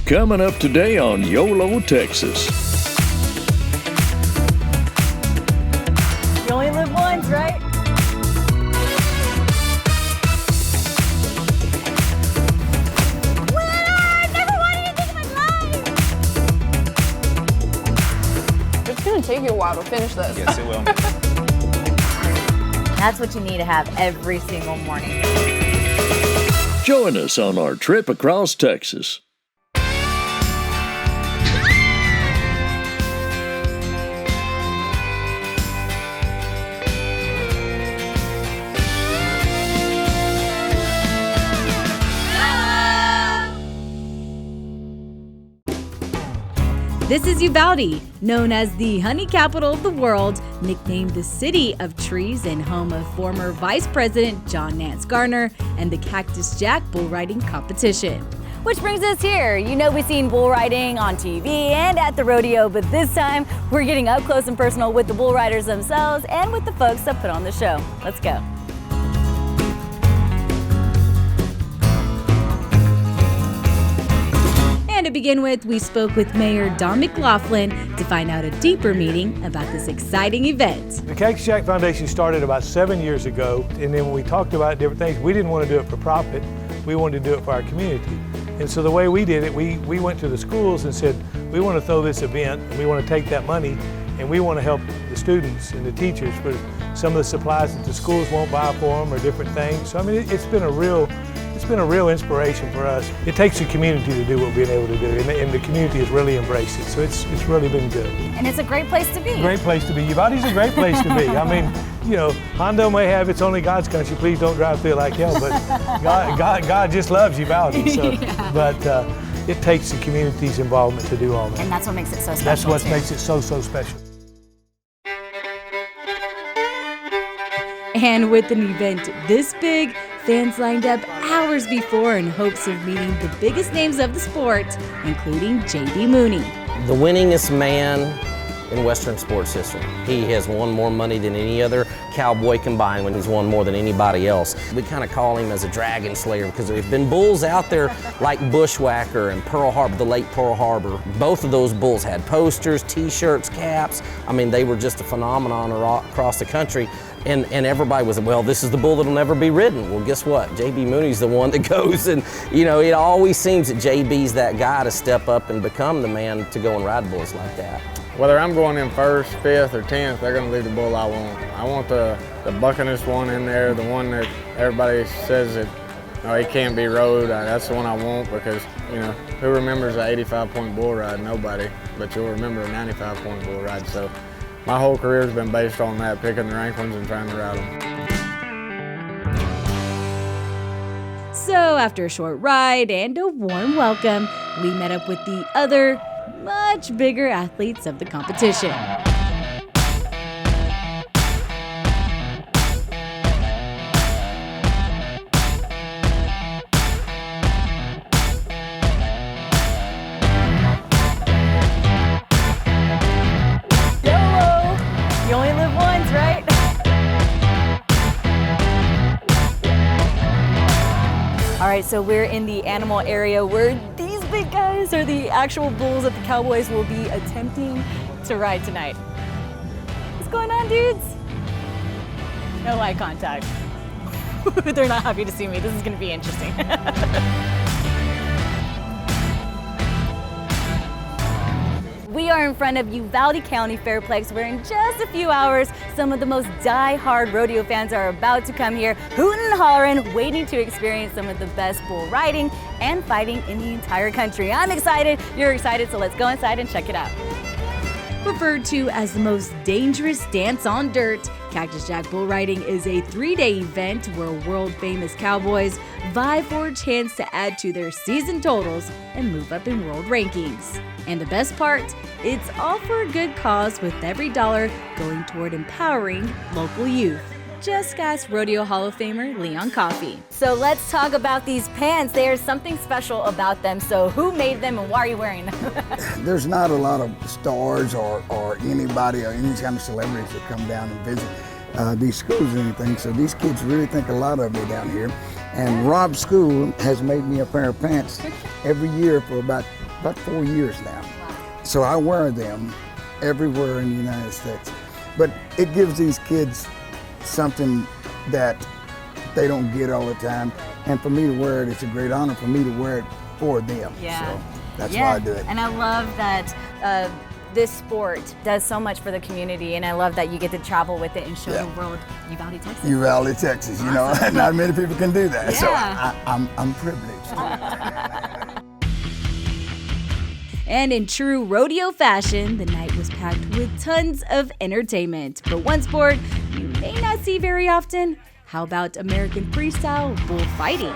Coming up today on YOLO Texas. You only live once, right? It's gonna take you a while to finish this. Yes, it will. That's what you need to have every single morning. Join us on our trip across Texas. This is Uvalde, known as the honey capital of the world, nicknamed the city of trees and home of former Vice President John Nance Garner and the Cactus Jack bull riding competition. Which brings us here. You know we've seen bull riding on TV and at the rodeo, but this time we're getting up close and personal with the bull riders themselves and with the folks that put on the show. Let's go. And to begin with, we spoke with Mayor Don McLaughlin to find out a deeper meaning about this exciting event. The Cactus Jack Foundation started about 7 years ago, and then when we talked about different things, we didn't want to do it for profit, we wanted to do it for our community. And so the way we did it, we went to the schools and said, we want to throw this event, and we want to take that money, and we want to help the students and the teachers for some of the supplies that the schools won't buy for them or different things. So I mean, it's been a real inspiration for us. It takes the community to do what we've been able to do, and the community has really embraced it. So it's really been good. And it's a great place to be. Great place to be. Uvalde's a great place to be. I mean, you know, Hondo may have it's only God's country. Please don't drive through it like hell. But God just loves Uvalde. So, yeah. But it takes the community's involvement to do all that. And that's what makes it so special. That's what makes it so special. And with an event this big, fans lined up hours before in hopes of meeting the biggest names of the sport, including J.B. Mooney. The winningest man in Western sports history. He has won more money than any other cowboy combined when he's won more than anybody else. We kind of call him as a dragon slayer because there have been bulls out there like Bushwhacker and Pearl Harbor, the late Pearl Harbor. Both of those bulls had posters, t-shirts, caps. I mean, they were just a phenomenon across the country. And everybody was, well, this is the bull that'll never be ridden. Well, guess what? J.B. Mooney's the one that goes, and you know, it always seems that J.B.'s that guy to step up and become the man to go and ride bulls like that. Whether I'm going in 1st, 5th, or 10th, they're going to lead the bull I want. I want the buckinest one in there, the one that everybody says that he can't be rode. That's the one I want because, you know, who remembers an 85-point bull ride? Nobody, but you'll remember a 95-point bull ride. So my whole career has been based on that, picking the rank ones and trying to ride them. So after a short ride and a warm welcome, we met up with the other, much bigger athletes of the competition. You only live once, right? All right, so we're in the animal area where these big guys are the actual bulls that the Cowboys will be attempting to ride tonight. What's going on, dudes? No eye contact. They're not happy to see me. This is gonna be interesting. We are in front of Uvalde County Fairplex, where in just a few hours, some of the most die-hard rodeo fans are about to come here, hooting and hollering, waiting to experience some of the best bull riding and fighting in the entire country. I'm excited, you're excited, so let's go inside and check it out. Referred to as the most dangerous dance on dirt, Cactus Jack Bull Riding is a 3-day event where world-famous cowboys vie for a chance to add to their season totals and move up in world rankings. And the best part, it's all for a good cause, with every dollar going toward empowering local youth. Just ask Rodeo Hall of Famer Leon Coffey. So let's talk about these pants. There's something special about them. So who made them and why are you wearing them? There's not a lot of stars or anybody or any kind of celebrities that come down and visit these schools or anything. So these kids really think a lot of me down here. And Rob's school has made me a pair of pants every year for about about 4 years now. So I wear them everywhere in the United States. But it gives these kids something that they don't get all the time. And for me to wear it, it's a great honor for me to wear it for them. Yeah. So that's why I do it. And I love that this sport does so much for the community, and I love that you get to travel with it and show the world Uvalde, Texas. Uvalde, Texas, you know, not many people can do that. So Yeah. I'm privileged. And in true rodeo fashion, the night was packed with tons of entertainment. But one sport you may not see very often, how about American freestyle bullfighting?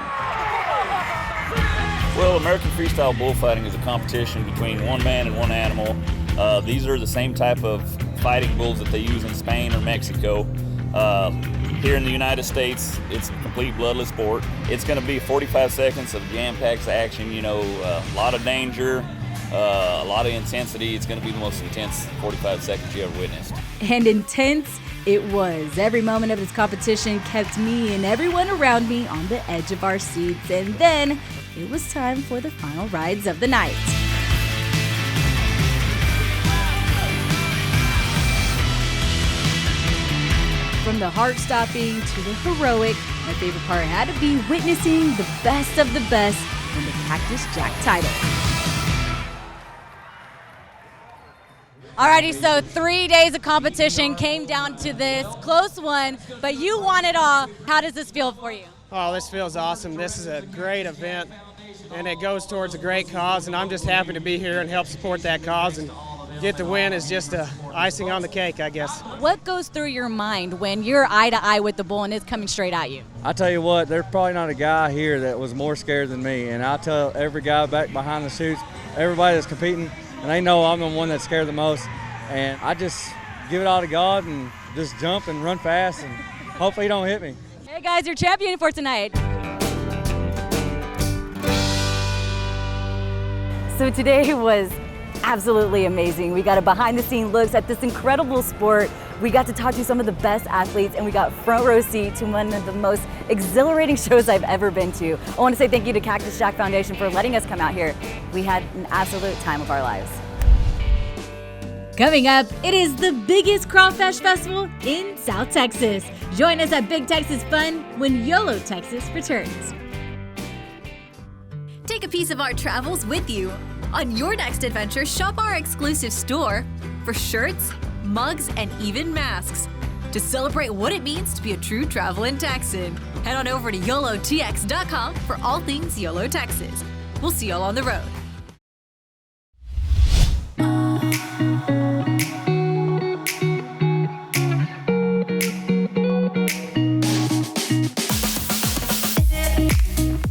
Well, American freestyle bullfighting is a competition between one man and one animal. These are the same type of fighting bulls that they use in Spain or Mexico. Here in the United States, it's a complete bloodless sport. It's going to be 45 seconds of jam-packed action, you know, a lot of danger, a lot of intensity. It's going to be the most intense 45 seconds you ever witnessed. And intense it was. Every moment of this competition kept me and everyone around me on the edge of our seats. And then it was time for the final rides of the night. From the heart-stopping to the heroic, my favorite part had to be witnessing the best of the best in the Cactus Jack title. Alrighty, so 3 days of competition came down to this close one, but you won it all. How does this feel for you? Oh, this feels awesome. This is a great event, and it goes towards a great cause, and I'm just happy to be here and help support that cause, and get the win is just icing on the cake, I guess. What goes through your mind when you're eye to eye with the bull and it's coming straight at you? I tell you what, there's probably not a guy here that was more scared than me, and I tell every guy back behind the chutes, everybody that's competing, and they know I'm the one that's scared the most, and I just give it all to God and just jump and run fast, and hopefully he don't hit me. Hey guys, your champion for tonight. So today was absolutely amazing. We got a behind-the-scenes looks at this incredible sport. We got to talk to some of the best athletes, and we got front row seat to one of the most exhilarating shows I've ever been to. I want to say thank you to Cactus Jack Foundation for letting us come out here. We had an absolute time of our lives. Coming up, it is the biggest crawfish festival in South Texas. Join us at Big Texas Fun when YOLO Texas returns. Take a piece of our travels with you. On your next adventure, shop our exclusive store for shirts, mugs, and even masks. To celebrate what it means to be a true traveling Texan, head on over to YOLOTX.com for all things YOLO Texas. We'll see y'all on the road.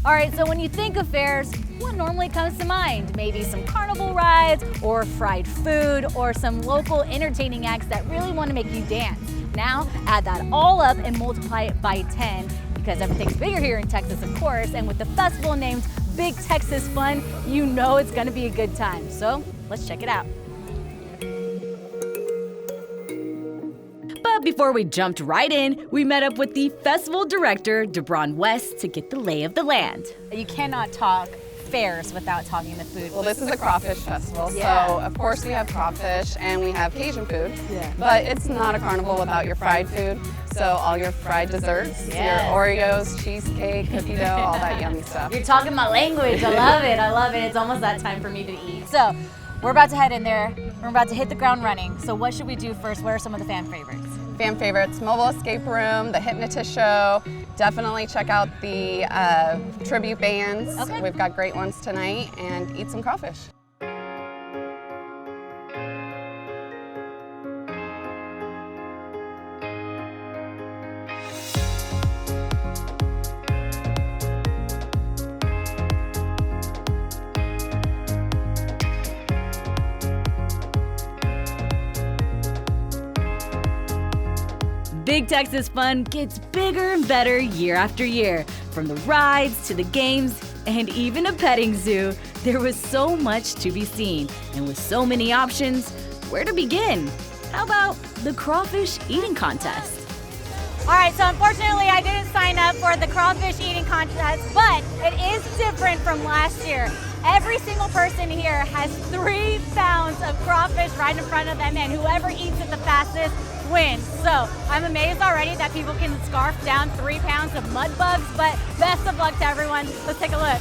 All right, so when you think of fairs, what normally comes to mind? Maybe some carnival rides or fried food or some local entertaining acts that really want to make you dance. Now, add that all up and multiply it by 10 because everything's bigger here in Texas, of course, and with the festival named Big Texas Fun, you know it's going to be a good time. So let's check it out. But before we jumped right in, we met up with the festival director, DeBron West, to get the lay of the land. You cannot talk fairs without talking the food. Well, this is a crawfish festival, Yeah. so of course we have crawfish and we have Cajun food, but it's not a carnival without your fried food. So all your fried desserts, your Oreos, cheesecake, cookie dough, all that yummy stuff. You're talking my language. I love it. I love it. It's almost that time for me to eat. So we're about to head in there. We're about to hit the ground running. So what should we do first? What are some of the fan favorites? Fan favorites, Mobile Escape Room, the Hypnotist Show. Definitely check out the tribute bands. Okay. We've got great ones tonight, and eat some crawfish. Big Texas Fun gets bigger and better year after year. From the rides to the games and even a petting zoo, there was so much to be seen. And with so many options, where to begin? How about the crawfish eating contest? All right, so unfortunately I didn't sign up for the crawfish eating contest, but it is different from last year. Every single person here has 3 pounds of crawfish right in front of them, and whoever eats it the fastest wins. So I'm amazed already that people can scarf down 3 pounds of mud bugs, but best of luck to everyone. Let's take a look.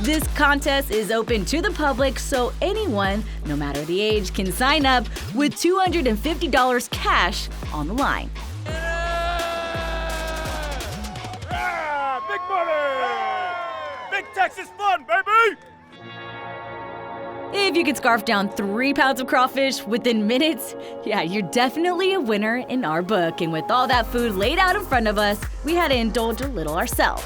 This contest is open to the public, so anyone, no matter the age, can sign up with $250 cash on the line. Yeah, big money! Big Texas fun, baby! If you can scarf down 3 pounds of crawfish within minutes, yeah, you're definitely a winner in our book. And with all that food laid out in front of us, we had to indulge a little ourselves.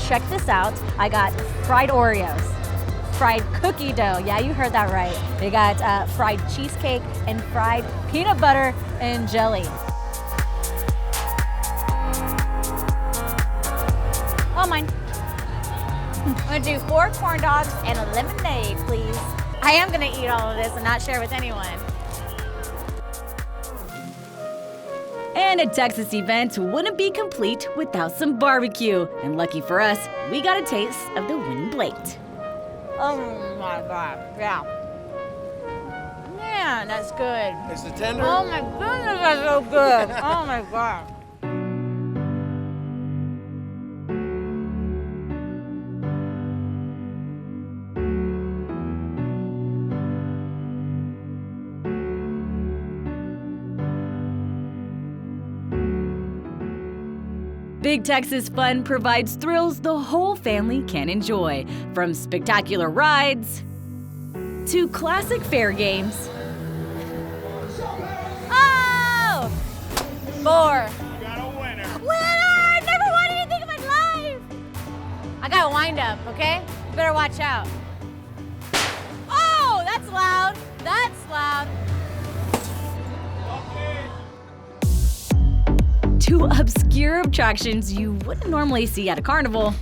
Check this out. I got fried Oreos, fried cookie dough. Yeah, you heard that right. They got fried cheesecake and fried peanut butter and jelly. Oh, mine. I'm gonna do 4 corn dogs and a lemonade, please. I am gonna eat all of this and not share with anyone. And a Texas event wouldn't be complete without some barbecue. And lucky for us, we got a taste of the winning plate. Oh my God, yeah. Man, that's good. Is it tender? Oh my goodness, that's so good. Oh my God. Big Texas Fun provides thrills the whole family can enjoy, from spectacular rides to classic fair games. Oh! 4. You got a winner. Winner! I never won anything in my life! I got a wind up, okay? You better watch out. Oh, that's loud. That's loud. 2 obscure attractions you wouldn't normally see at a carnival.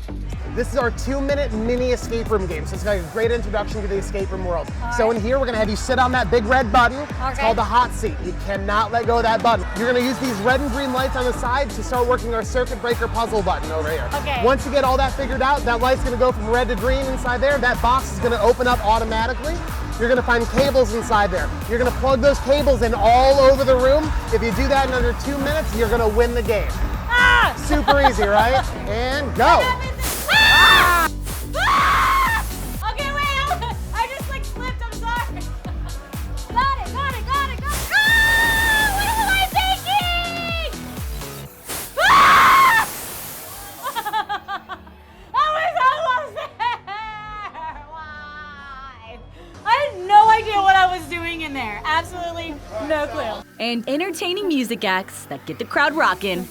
This is our 2-minute mini escape room game, so it's got a great introduction to the escape room world. So in here, we're gonna have you sit on that big red button. It's called the hot seat. You cannot let go of that button. You're gonna use these red and green lights on the side to start working our circuit breaker puzzle button over here. Okay. Once you get all that figured out, that light's gonna go from red to green inside there. That box is gonna open up automatically. You're gonna find cables inside there. You're gonna plug those cables in all over the room. If you do that in under 2 minutes, you're gonna win the game. Ah! Super easy, right? And go. Ah! Ah! Okay, wait, I just like slipped, I'm sorry. Got it. Ah! What am I thinking? Ah! I was almost there. Why? I had no idea what I was doing in there. Absolutely no clue. And entertaining music acts that get the crowd rocking.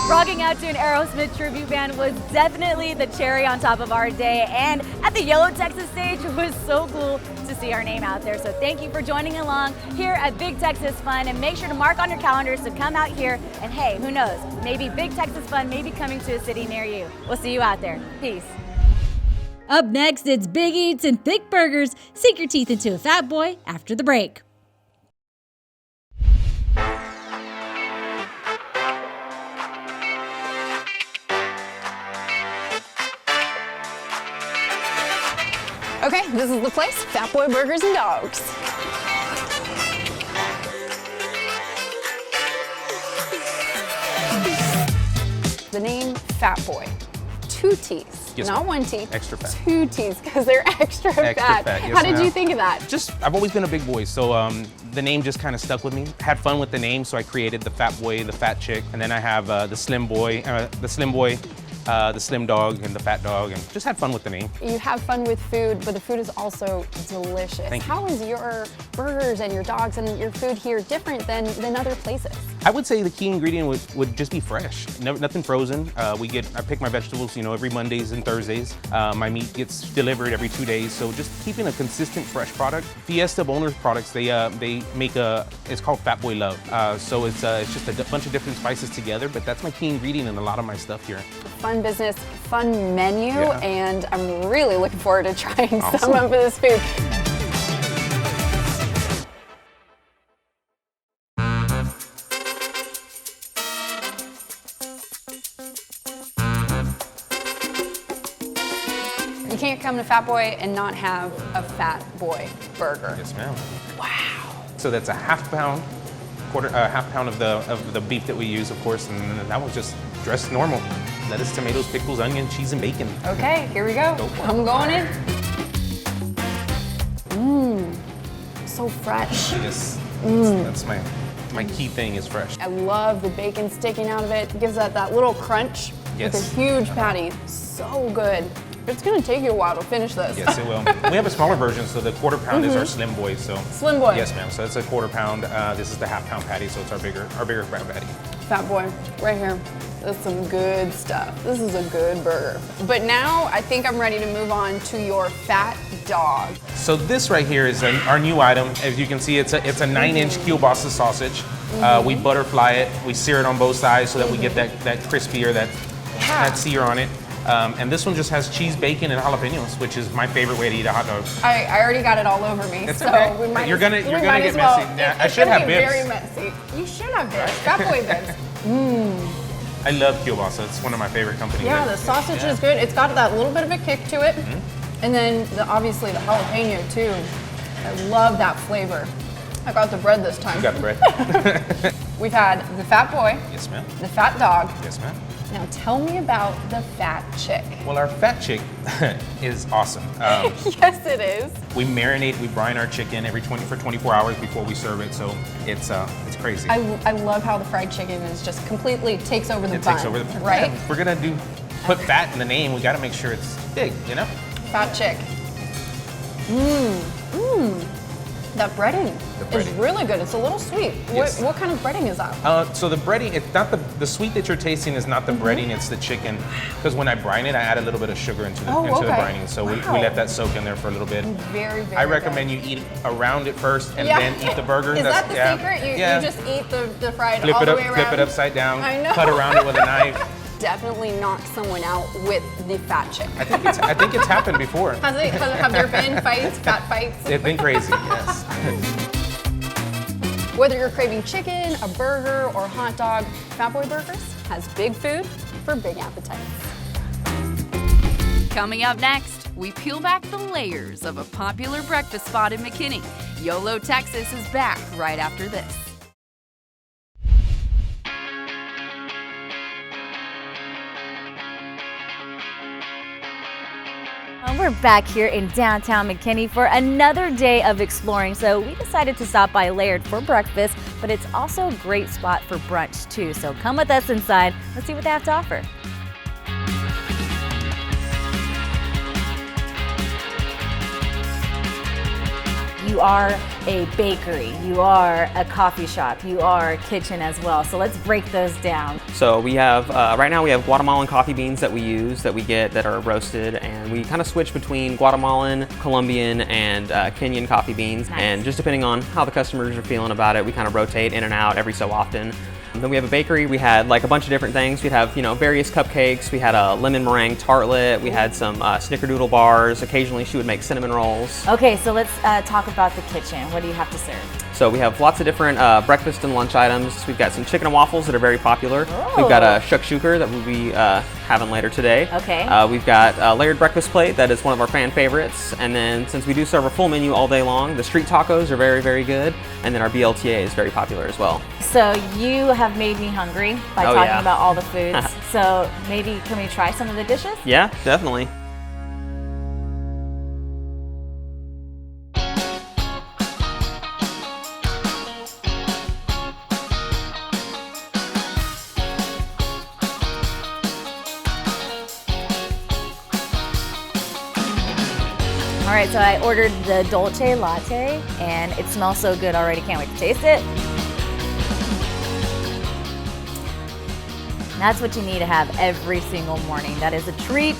Rocking out to an Aerosmith tribute band was definitely the cherry on top of our day, and at the YOLO Texas stage, it was so cool to see our name out there. So thank you for joining along here at Big Texas Fun, and make sure to mark on your calendars to come out here, and hey, who knows, maybe Big Texas Fun may be coming to a city near you. We'll see you out there. Peace. Up next, it's Big Eats and Thick Burgers. Sink your teeth into a fat boy after the break. Okay, this is the place, Fattboy Burgers and Dogs. The name Fattboy, 2 teeth, Yes, not ma'am. 1 teeth, Extra fat. 2 teeth, because they're extra fat. fat, yes, How did ma'am. you think of that? I've always been a big boy, so the name just kind of stuck with me. Had fun with the name, so I created the Fat Boy, the Fat Chick, and then I have the Slim Boy, the Slim Dog, and the Fat Dog, and just had fun with the name. You have fun with food, but the food is also delicious. Thank you. How is your burgers and your dogs and your food here different than other places? I would say the key ingredient would just be fresh. Nothing frozen. I pick my vegetables, every Mondays and Thursdays. My meat gets delivered every 2 days. So just keeping a consistent fresh product. Fiesta Boners products, they make it's called Fattboy Love. So it's just a bunch of different spices together, but that's my key ingredient in a lot of my stuff here. Fun business, fun menu, and I'm really looking forward to trying Awesome. some of this food. You can't come to Fattboy and not have a Fattboy burger. Yes, ma'am. Wow. So that's a half pound of the beef that we use, of course, and then that one's just dressed normal. Lettuce, tomatoes, pickles, onion, cheese, and bacon. Okay, here we go. I'm going in. Mmm, so fresh. Yes, that's my key thing is fresh. I love the bacon sticking out of it. It gives that little crunch with a huge patty. So good. It's gonna take you a while to finish this. Yes, it will. We have a smaller version, so the quarter pound is our Slim Boy. So Slim Boy. Yes, ma'am. So it's a quarter pound. This is the half pound patty, so it's our bigger crab patty. Fattboy, right here. That's some good stuff. This is a good burger. But now I think I'm ready to move on to your Fat Dog. So this right here is our new item. As you can see, it's a 9-inch kielbasa sausage. We butterfly it. We sear it on both sides so that we get that crispy or that sear on it. And this one just has cheese, bacon, and jalapenos, which is my favorite way to eat a hot dog. I already got it all over me, It's so okay. we might You're gonna as get well. messy. Yeah, I It's should gonna have be bibs. very messy. You should have bibs. Fattboy bibs. I love kielbasa. It's one of my favorite companies. Yeah, the sausage is good. It's got that little bit of a kick to it. And then obviously the jalapeno too. I love that flavor. I got the bread this time. You got the bread. We've had the Fattboy. Yes, ma'am. The Fat Dog. Yes, ma'am. Now tell me about the Fat Chick. Well, our Fat Chick is awesome. Yes, it is. We brine our chicken for 24 hours before we serve it, so it's crazy. I love how the fried chicken is just completely takes over the bun. Takes over the bun. Right? Yeah, if we're gonna put fat in the name, we gotta make sure it's big, Fat Chick. That breading is really good. It's a little sweet. Yes. What kind of breading is that? So the breading, it's not the sweet that you're tasting is not the breading, it's the chicken. Because when I brine it, I add a little bit of sugar into the brining. So we let that soak in there for a little bit. Very, very I recommend you eat around it first and then eat the burger. Is that the secret? You just eat the fried all the way around? Flip it upside down, I know. cut around it with a knife. Definitely knock someone out with the Fat Chick. I think it's happened before. Have there been fights, fat fights? It's been crazy, yes. Whether you're craving chicken, a burger, or a hot dog, Fattboy Burgers has big food for big appetites. Coming up next, we peel back the layers of a popular breakfast spot in McKinney. YOLO Texas is back right after this. We're back here in downtown McKinney for another day of exploring. So we decided to stop by Laird for breakfast, but it's also a great spot for brunch too. So come with us inside. Let's see what they have to offer. You are a bakery, you are a coffee shop, you are a kitchen as well. So let's break those down. So we have, right now we have Guatemalan coffee beans that we use, that we get that are roasted, and we kind of switch between Guatemalan, Colombian, and Kenyan coffee beans. Nice. And just depending on how the customers are feeling about it, we kind of rotate in and out every so often. Then we have a bakery. We had like a bunch of different things. We'd have, various cupcakes. We had a lemon meringue tartlet. We had some snickerdoodle bars. Occasionally she would make cinnamon rolls. Okay, so let's talk about the kitchen. What do you have to serve? So we have lots of different breakfast and lunch items. We've got some chicken and waffles that are very popular. Oh. We've got a shakshuka that we'll be having later today. Okay. We've got a Laird breakfast plate that is one of our fan favorites. And then since we do serve a full menu all day long, the street tacos are very, very good. And then our BLTA is very popular as well. So you have made me hungry by talking about all the foods. So maybe can we try some of the dishes? Yeah, definitely. All right, so I ordered the dolce latte and it smells so good already. Can't wait to taste it. That's what you need to have every single morning. That is a treat.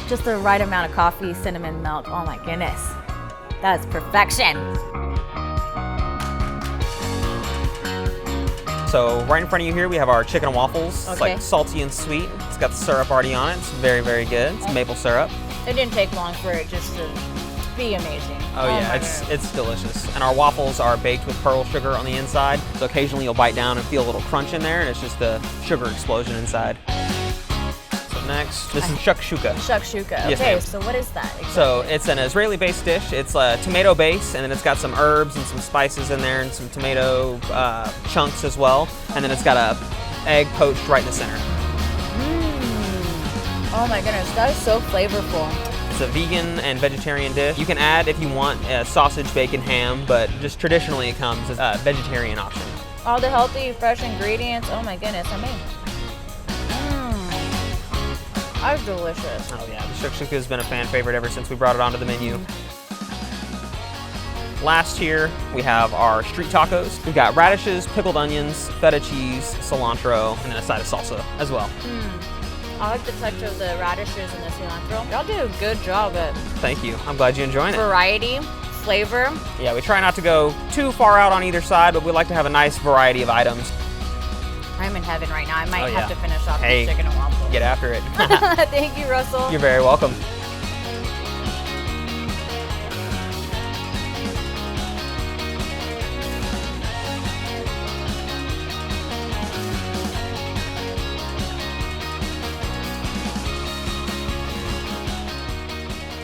Just the right amount of coffee, cinnamon, milk. Oh my goodness. That's perfection. So right in front of you here, we have our chicken and waffles. It's Okay. like salty and sweet. It's got the syrup already on it. It's very, very good. It's maple syrup. It didn't take long for it just to be amazing. Oh yeah, it's delicious. And our waffles are baked with pearl sugar on the inside. So occasionally you'll bite down and feel a little crunch in there, and it's just a sugar explosion inside. So next, this is shakshuka. Shakshuka. Yes, Okay, ma'am. so what is that exactly? So it's an Israeli-based dish. It's a tomato base, and then it's got some herbs and some spices in there, and some tomato chunks as well. And then it's got a egg poached right in the center. Oh my goodness, that is so flavorful. It's a vegan and vegetarian dish. You can add, if you want, sausage, bacon, ham, but just traditionally it comes as a vegetarian option. All the healthy, fresh ingredients. Oh my goodness, I mean, that's delicious. Oh yeah, the shakshuka has been a fan favorite ever since we brought it onto the menu. Last here, we have our street tacos. We've got radishes, pickled onions, feta cheese, cilantro, and then a side of salsa as well. I like the touch of the radishes and the cilantro. Y'all do a good job at Thank you. I'm glad you're enjoying it. variety, flavor. Yeah, we try not to go too far out on either side, but we like to have a nice variety of items. I'm in heaven right now. I might Oh, have yeah. to finish off Hey, the chicken and waffles. get after it. Thank you, Russell. You're very welcome.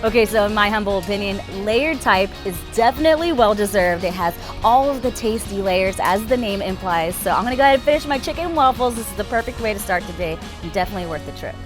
Okay, so in my humble opinion, layered type is definitely well-deserved. It has all of the tasty layers as the name implies. So I'm gonna go ahead and finish my chicken and waffles. This is the perfect way to start the day and definitely worth the trip.